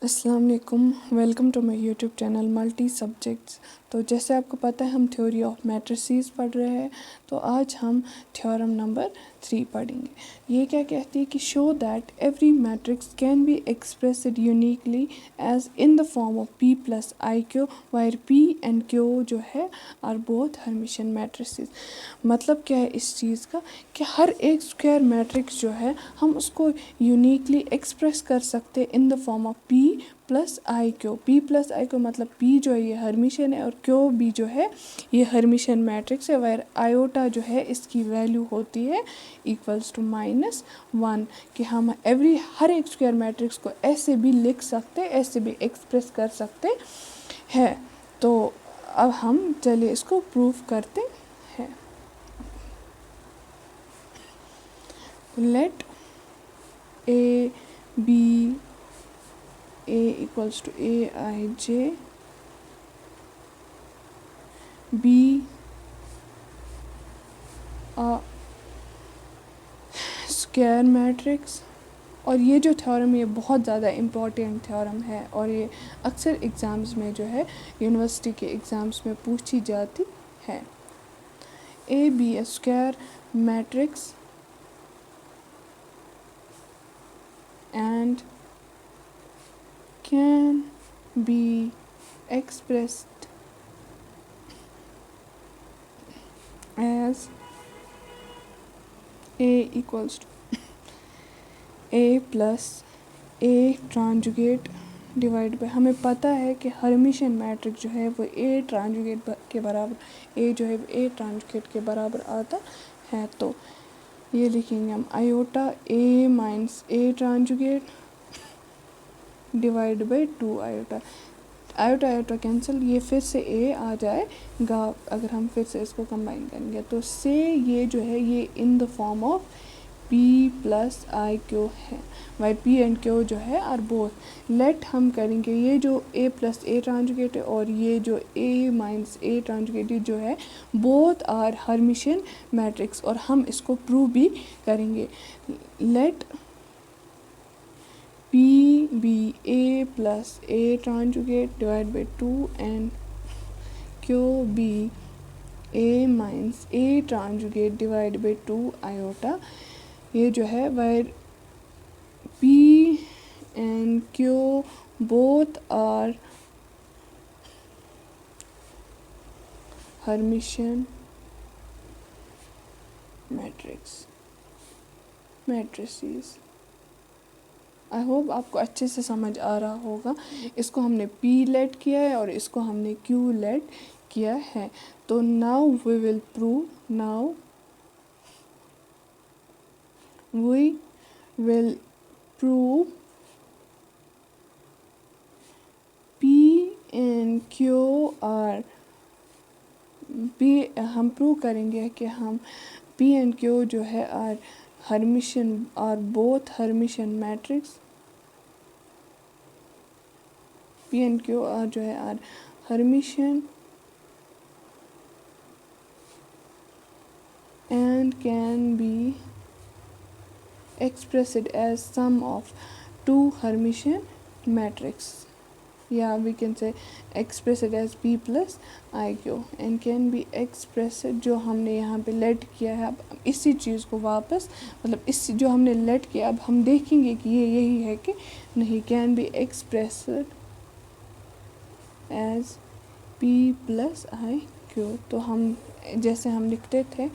अस्सलाम वालेकुम, welcome to my YouTube channel multi subjects. तो जैसे आपको पता है हम थ्योरी ऑफ मैट्रिसेस पढ़ रहे हैं। तो आज हम थ्योरम नंबर 3 पढ़ेंगे। ये क्या कहती है कि show that every matrix can be expressed uniquely as in the form of P plus i Q where P and Q जो है आर बोथ हर्मिशियन मैट्रिसेस। मतलब क्या है इस चीज़ का कि हर एक स्क्वायर मैट्रिक्स जो है हम उसको यूनिकली एक्सप्रेस कर सकते हैं इन the form of P plus i Q. P plus i Q मतलब पी जो है ये हर्मिशियन है और क्यू भी जो है ये हर्मिशियन मैट्रिक्स है। वेयर आयोटा जो है इसकी वैल्यू होती है इक्वल्स टू -1 कि हम हर एक स्क्वायर मैट्रिक्स को ऐसे भी लिख सकते, ऐसे भी एक्सप्रेस कर सकते हैं। तो अब हम चलिए इसको प्रूव करते हैं। Let A B A equals to Aij, B a square matrix. और ये जो थ्योरम ये बहुत ज़्यादा इम्पॉर्टेंट थ्योरम है और ये अक्सर एग्ज़ाम्स में जो है यूनिवर्सिटी के एग्ज़ाम्स में पूछी जाती है। A B A square matrix and can be expressed as A equals to A plus A ट्रांजुगेट divide by, हमें पता है कि हर्मिशियन मैट्रिक्स जो है वो A ट्रांजुगेट के बराबर, A जो है A ट्रांजुगेट के बराबर आता है। तो ये लिखेंगे हम iota A minus A ट्रांजुगेट divide by 2 iota. Iota iota cancel, ये फिर से ए आ जाएगा अगर हम फिर से इसको कंबाइन करेंगे। तो से ये जो है ये इन the form of P plus i Q है। वाई पी एंड क्यू जो है आर बोथ। लेट हम करेंगे ये जो ए प्लस ए ट्रांजुगेट है और ये जो ए माइनस ए ट्रांजुगेट जो है बोथ आर हर्मिशियन मैट्रिक्स और हम इसको प्रूव भी करेंगे। लेट P be A plus A conjugate divided by 2 and Q be A minus A conjugate divided by 2 iota। ये जो है where P and Q both are Hermitian matrices। I hope आपको अच्छे से समझ आ रहा होगा। इसको हमने P लेट किया है और इसको हमने Q लेट किया है। तो now we will prove, P and Q are P, हम प्रूव करेंगे कि हम P एंड Q जो है are Hermitian, are both Hermitian matrix. P and Q are जो है are Hermitian and can be expressed as sum of two Hermitian matrix, या we can say expressed as P plus IQ and can be expressed, जो हमने यहाँ पे late किया है। अब इसी चीज़ को वापस मतलब इस जो हमने लेट किया अब हम देखेंगे कि ये यही है कि नहीं। Can be expressed as P plus IQ। तो हम जैसे हम लिखते थे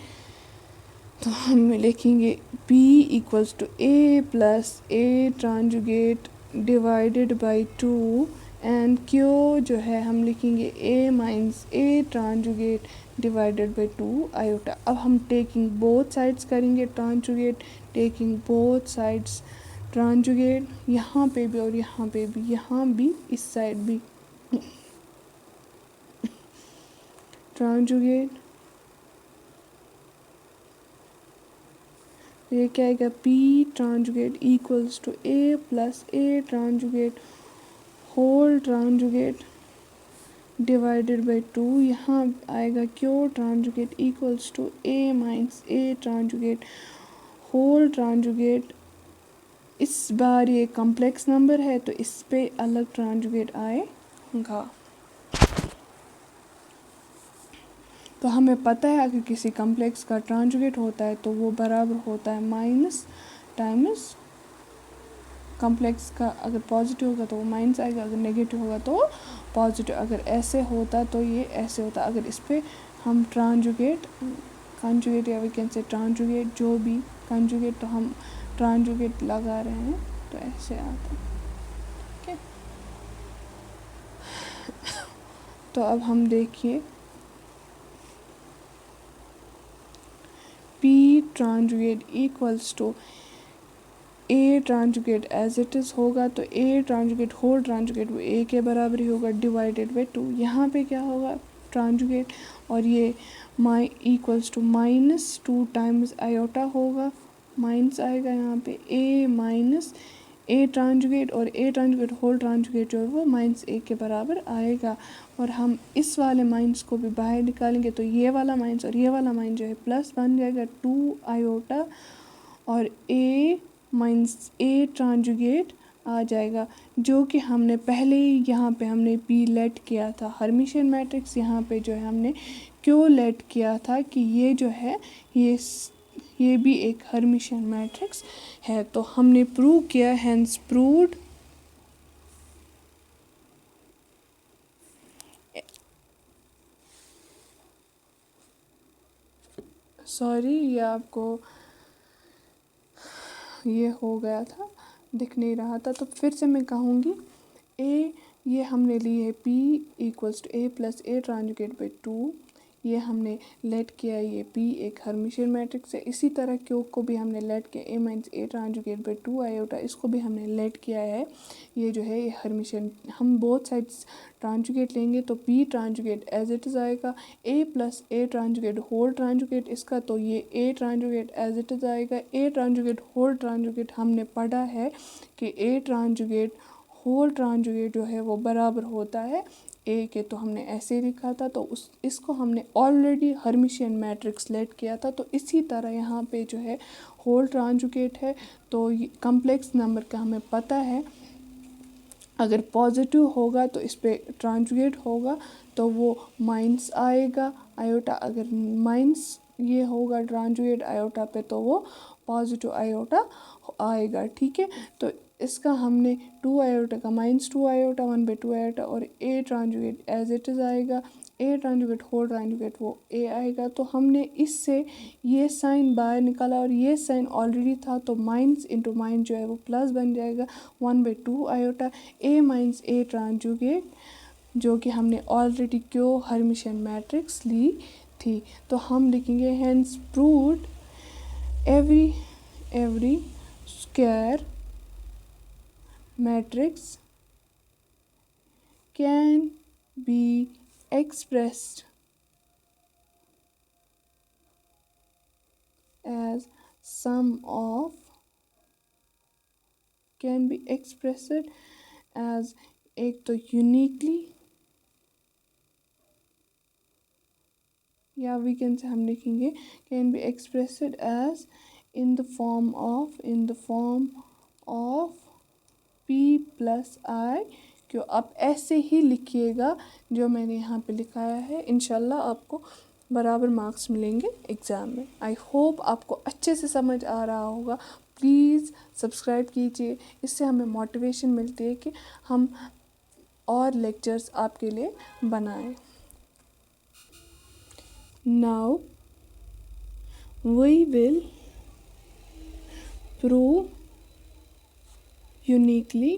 तो हम लिखेंगे P equals to A plus A tranjugate divided by 2 and Q जो है हम लिखेंगे A minus A tranjugate divided by 2 iota. अब हम टेकिंग बोथ साइड्स करेंगे tranjugate, taking both sides tranjugate, यहाँ पे भी और यहाँ पे भी, यहाँ भी इस साइड भी ट्रांजुगेट। ये क्या आएगा P tranjugate equals to A plus A tranjugate whole tranjugate divided by 2। यहाँ आएगा Q tranjugate equals to A minus A tranjugate whole tranjugate इस बार ये कॉम्प्लेक्स नंबर है तो इस पे अलग ट्रांजुगेट आएगा। तो हमें पता है अगर किसी कॉम्प्लेक्स का ट्रांजुगेट होता है तो वो बराबर होता है माइनस टाइम्स कॉम्प्लेक्स का। अगर पॉजिटिव होगा तो वो माइनस आएगा, अगर नेगेटिव होगा तो पॉजिटिव। अगर ऐसे होता तो ये ऐसे होता। अगर इस पर हम ट्रांजुगेट कंजुगेट या वी कैन से ट्रांजुगेट, जो भी कंजुगेट, तो हम ट्रांजुगेट लगा रहे हैं तो ऐसे आता है। ठीक है, तो अब हम देखिए P tranjugate equals to A tranjugate as it is होगा तो A ट्रांजुगेट होल ट्रांजुगेट वो A के बराबर ही होगा डिवाइडेड बाई 2। यहाँ पे क्या होगा ट्रांजुगेट, और ये इक्वल्स टू -2 टाइम्स आयोटा होगा, माइनस आएगा यहाँ पे A माइनस A ट्रांजुगेट, और A ट्रांजुगेट होल ट्रांजुगेट जो है वो -A के बराबर आएगा। और हम इस वाले माइनस को भी बाहर निकालेंगे तो ये वाला माइनस और ये वाला माइनस जो है प्लस बन जाएगा 2 आयोटा, और A माइनस A ट्रांजुगेट आ जाएगा, जो कि हमने पहले ही यहाँ पे हमने P लेट किया था हर्मिशियन मैट्रिक्स। यहाँ पे जो है हमने Q लेट किया था कि ये जो है ये भी एक हर्मिशियन मैट्रिक्स है। तो हमने प्रूव किया, हैंस प्रूव्ड सॉरी ये आपको ये हो गया था, दिख नहीं रहा था, तो फिर से मैं कहूँगी ए, ये हमने ली है P equals to A plus A tranjugate by 2। ये हमने लेट किया है ये P एक हर्मिशियन मैट्रिक्स है। इसी तरह Q को भी हमने लेट किया A minus A tranjugate by 2 iota, इसको भी हमने लेट किया है। ये जो है ये हर्मिशियन, हम बोथ साइड्स ट्रांजुगेट लेंगे तो P tranjugate as it is आएगा, A plus A tranjugate whole tranjugate इसका, तो ये A tranjugate as it is आएगा। A ट्रांजुगेट होल ट्रांजुगेट हमने पढ़ा है कि A ट्रांजुगेट होल ट्रांजुगेट जो है वो बराबर होता है ए के, तो हमने ऐसे लिखा था। तो इसको हमने ऑलरेडी हर्मिशियन मैट्रिक्स लेट किया था। तो इसी तरह यहाँ पे जो है होल ट्रांजुगेट है, तो कॉम्प्लेक्स नंबर का हमें पता है अगर पॉजिटिव होगा तो इस पे ट्रांजुगेट होगा तो वो माइनस आएगा आयोटा, अगर माइनस ये होगा ट्रांजुगेट आयोटा पे तो वो पॉजिटिव आयोटा आएगा। ठीक है, तो इसका हमने 2 आयोटा का -2 आयोटा 1/2 आयोटा, और A tranjugate as it is आएगा, A ट्रांजुगेट होल ट्रांजुगेट वो A आएगा। तो हमने इससे ये साइन बाहर निकाला और ये साइन ऑलरेडी था, तो माइनस इंटू माइनस जो है वो प्लस बन जाएगा 1/2 आयोटा A माइनस A ट्रांजुगेट, जो कि हमने ऑलरेडी क्यों हर्मिशियन मैट्रिक्स ली थी। तो हम लिखेंगे hence proved every square matrix can be expressed as sum of can be expressed as एक तो uniquely, या वी कैन से हम लिखेंगे can be expressed as in the form of P plus I Q. आप ऐसे ही लिखिएगा जो मैंने यहाँ पे लिखाया है, इंशाल्लाह आपको बराबर मार्क्स मिलेंगे एग्ज़ाम में। आई होप आपको अच्छे से समझ आ रहा होगा। प्लीज़ सब्सक्राइब कीजिए, इससे हमें मोटिवेशन मिलती है कि हम और लेक्चर्स आपके लिए बनाएं। Now we will prove uniquely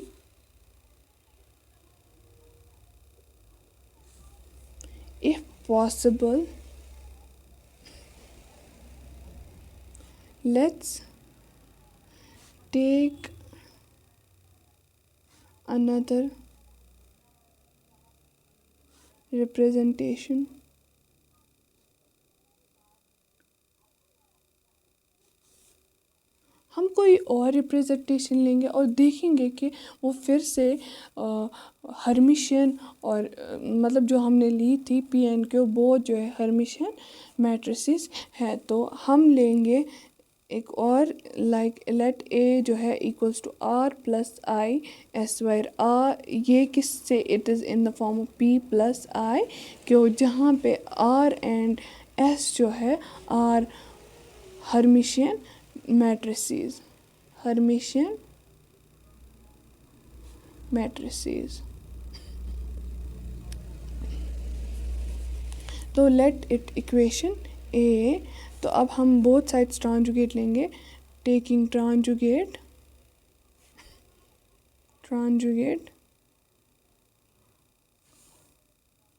if possible. Let's take another representation. हम कोई और रिप्रेजेंटेशन लेंगे और देखेंगे कि वो फिर से हर्मिशियन और मतलब जो हमने ली थी पी एंड क्यू वो जो है हर्मिशियन मैट्रिसेस है। तो हम लेंगे एक और लाइक लेट ए जो है equals to R plus I S where R, ये किससे, it is in the form of P plus I Q, जहाँ पे आर एंड एस जो है are Hermitian matrices, Hermitian matrices. तो लेट इट इक्वेशन ए, तो अब हम बोथ साइड्स ट्रांजुगेट लेंगे, टेकिंग ट्रांजुगेट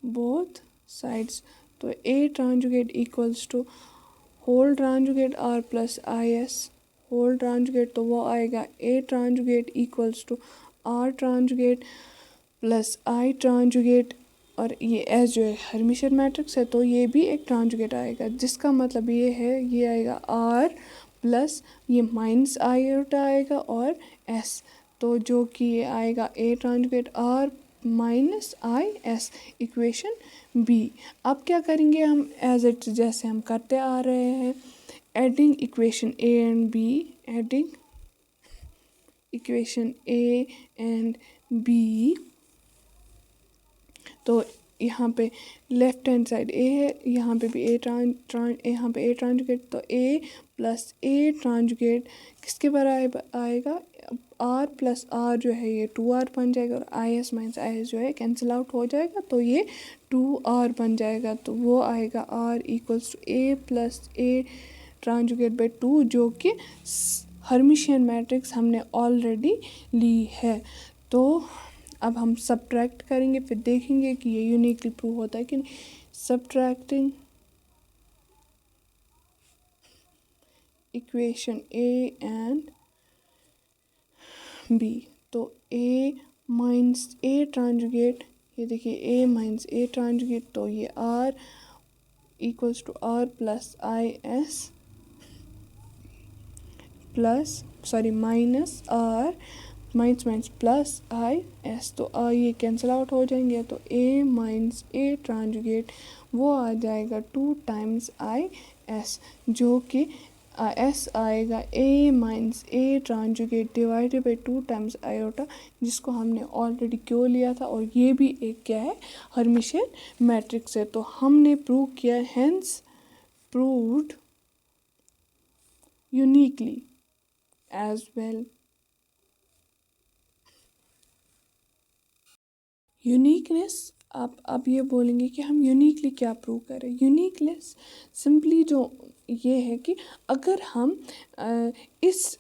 बोथ साइड्स। तो A transjugate equals to whole transjugate R plus I S, whole transjugate तो वो आएगा A transjugate equals to R transjugate plus I transjugate, और ये एस जो है हर्मिशियन मैट्रिक्स है तो ये भी एक ट्रांजुगेट आएगा, जिसका मतलब ये है ये आएगा आर प्लस ये माइनस आई आएगा और एस, तो जो कि ये आएगा A transjugate R minus I S, equation B. अब क्या करेंगे हम, एज इट जैसे हम करते आ रहे हैं, adding equation A and B, adding equation A and B. तो यहाँ पे लेफ्ट हैंड साइड ए है, यहाँ पे भी ए यहाँ पे ए ट्रांजुगेट, तो ए प्लस ए ट्रांजुगेट किसके बराबर आएगा, आर प्लस आर जो है ये 2r बन जाएगा, और I S minus I S जो है कैंसिल आउट हो जाएगा, तो ये 2r बन जाएगा, तो वो आएगा R equals to A plus A tranjugate by 2, जो कि हर्मिशियन मैट्रिक्स हमने ऑलरेडी ली है। तो अब हम सब्ट्रैक्ट करेंगे, फिर देखेंगे कि ये यूनिकली प्रूव होता है कि नहीं। Subtracting equation A and B, तो ए माइनस ए ट्रांजुगेट, ये देखिए ए माइनस ए ट्रांजुगेट, तो ये R equals to R plus I S plus sorry minus R minus minus plus I S, तो ये कैंसिल आउट हो जाएंगे, तो ए माइनस ए ट्रांजुगेट वो आ जाएगा 2 टाइम्स आई एस, जो कि एस आएगा A minus A transjugate divided by 2 times iota, जिसको हमने ऑलरेडी क्यों लिया था, और ये भी एक क्या है, हर्मिशियन मैट्रिक्स है। तो हमने प्रूव किया, hence proved uniquely as well. Uniqueness, आप अब ये बोलेंगे कि हम यूनिकली क्या प्रूव करें। यूनिकनेस सिंपली जो ये है कि अगर हम इस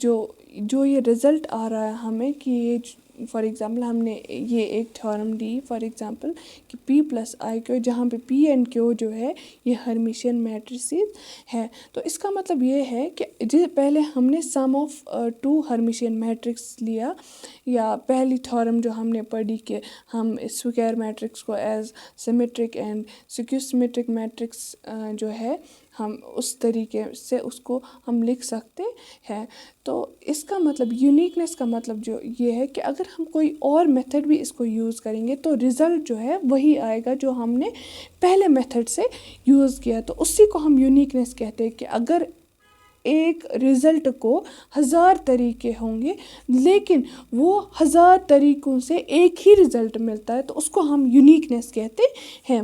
जो ये रिज़ल्ट आ रहा है हमें कि ये फॉर एग्ज़ाम्पल हमने ये एक थ्योरम ली फॉर एग्ज़ाम्पल कि P प्लस आई क्यू, जहाँ पे P एंड Q जो है ये हर्मिशियन मैट्रिसेस है, तो इसका मतलब ये है कि पहले हमने सम ऑफ 2 हर्मिशियन मैट्रिक्स लिया, या पहली थ्योरम जो हमने पढ़ी कि हम स्क्वायर मैट्रिक्स को as symmetric and skew symmetric matrix जो है हम उस तरीके से उसको हम लिख सकते हैं। तो इसका मतलब यूनिकनेस का मतलब जो ये है कि अगर हम कोई और मेथड भी इसको यूज़ करेंगे तो रिज़ल्ट जो है वही आएगा जो हमने पहले मेथड से यूज़ किया, तो उसी को हम यूनिकनेस कहते हैं। कि अगर एक रिज़ल्ट को 1000 तरीके होंगे लेकिन वो 1000 तरीकों से एक ही रिज़ल्ट मिलता है, तो उसको हम यूनिकनेस कहते हैं।